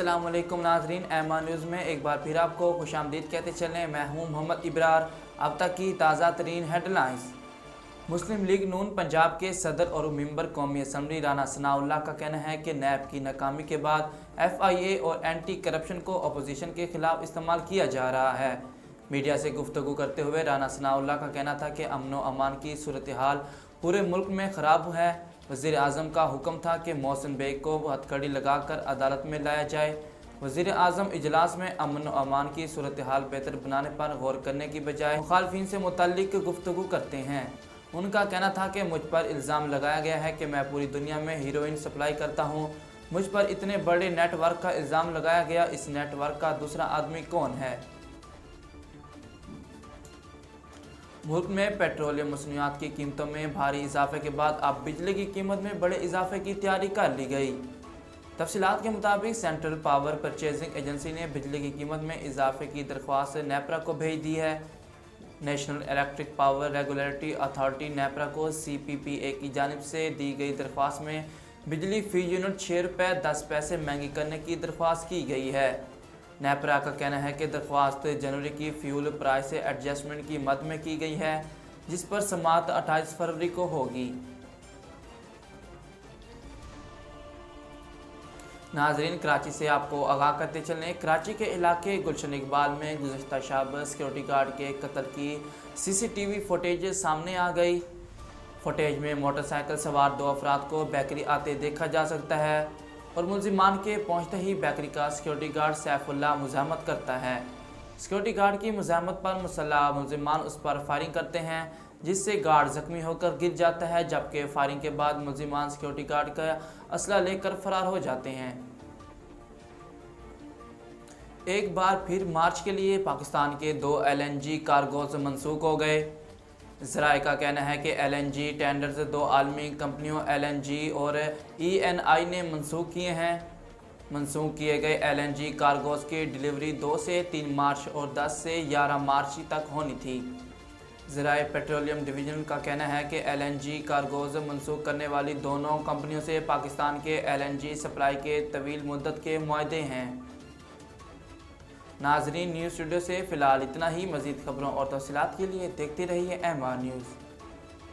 अस्सलाम वालेकुम नाजरीन, एमान न्यूज़ में एक बार फिर आपको खुशामदीद कहते चलें। मैं हूं मोहम्मद इब्रार। अब तक की ताज़ा तरीन हेडलाइंस। मुस्लिम लीग नून पंजाब के सदर और मेंबर कौमी असम्बली राना सनाउल्लाह का कहना है कि नैब की नाकामी के बाद FIA और एंटी करप्शन को अपोजिशन के खिलाफ इस्तेमाल किया जा रहा है। मीडिया से गुफ्तगू करते हुए राना सनाउल्लाह का कहना था कि अमन व अमान की सूरत हाल पूरे मुल्क में ख़राब है। वज़ीर आज़म का हुक्म था कि मोहसिन बेग को हथकड़ी लगाकर अदालत में लाया जाए। वज़ीर आज़म इजलास में अमन व अमान की सूरत हाल बेहतर बनाने पर गौर करने की बजाय मुखालफिन से मुतल्लिक गुफ्तगू करते हैं। उनका कहना था कि मुझ पर इल्ज़ाम लगाया गया है कि मैं पूरी दुनिया में हीरोइन सप्लाई करता हूँ। मुझ पर इतने बड़े नेटवर्क का इल्ज़ाम लगाया गया, इस नेटवर्क का दूसरा आदमी कौन है? मुल्क में पेट्रोलियम मसनूआत की कीमतों में भारी इजाफे के बाद अब बिजली की कीमत में बड़े इजाफे की तैयारी कर ली गई। तफसीलात के मुताबिक सेंट्रल पावर परचेजिंग एजेंसी ने बिजली की कीमत में इजाफे की दरख्वास्त नेपरा को भेज दी है। National electric power regulatory authority NEPRA को CPPA की जानिब से दी गई दरख्वास्त में बिजली फ़ी यूनिट 6 रुपये 10 पैसे महंगी करने की दरख्वास्त की गई है। नेपरा का कहना है कि दरख्वास्त जनवरी की फ्यूल प्राइस एडजस्टमेंट की मद में की गई है, जिस पर समाअत 28 फरवरी को होगी। नाजरीन, कराची से आपको आगाह करते चलें। कराची के इलाके गुलशन इकबाल में गुज़श्ता शब सिक्योरिटी गार्ड के कत्ल की CCTV फुटेज सामने आ गई। फुटेज में मोटरसाइकिल सवार 2 अफराद को बेकरी आते देखा जा सकता है और मुलजिमान के पहुंचते ही बेकरी का सिक्योरिटी गार्ड सैफुल्लाह मुज़ाहमत करता है। सिक्योरिटी गार्ड की मुज़ाहमत पर मुसल्लह मुलजिमान उस पर फायरिंग करते हैं, जिससे गार्ड ज़ख्मी होकर गिर जाता है, जबकि फायरिंग के बाद मुलजिमान सिक्योरिटी गार्ड का असला लेकर फरार हो जाते हैं। एक बार फिर मार्च के लिए पाकिस्तान के 2 LNG कार्गोज मनसूख हो गए। ज़राए का कहना है कि LNG टेंडर्स 2 आलमी कंपनियों LNG और ENI ने मनसूख किए हैं। मनसूख किए गए LNG कार्गोज की डिलीवरी 2 से 3 मार्च और 10 से 11 मार्च तक होनी थी। ज़राए पेट्रोलियम डिवीज़न का कहना है कि LNG कार्गोज मनसूख करने वाली दोनों कंपनियों से पाकिस्तान के LNG सप्लाई के तवील मुद्दत के मुआहदे हैं। नाजरीन, न्यूज़ स्टूडियो से फ़िलहाल इतना ही। मज़ीद खबरों और तफसीलात के लिए देखते रहिए MR न्यूज़।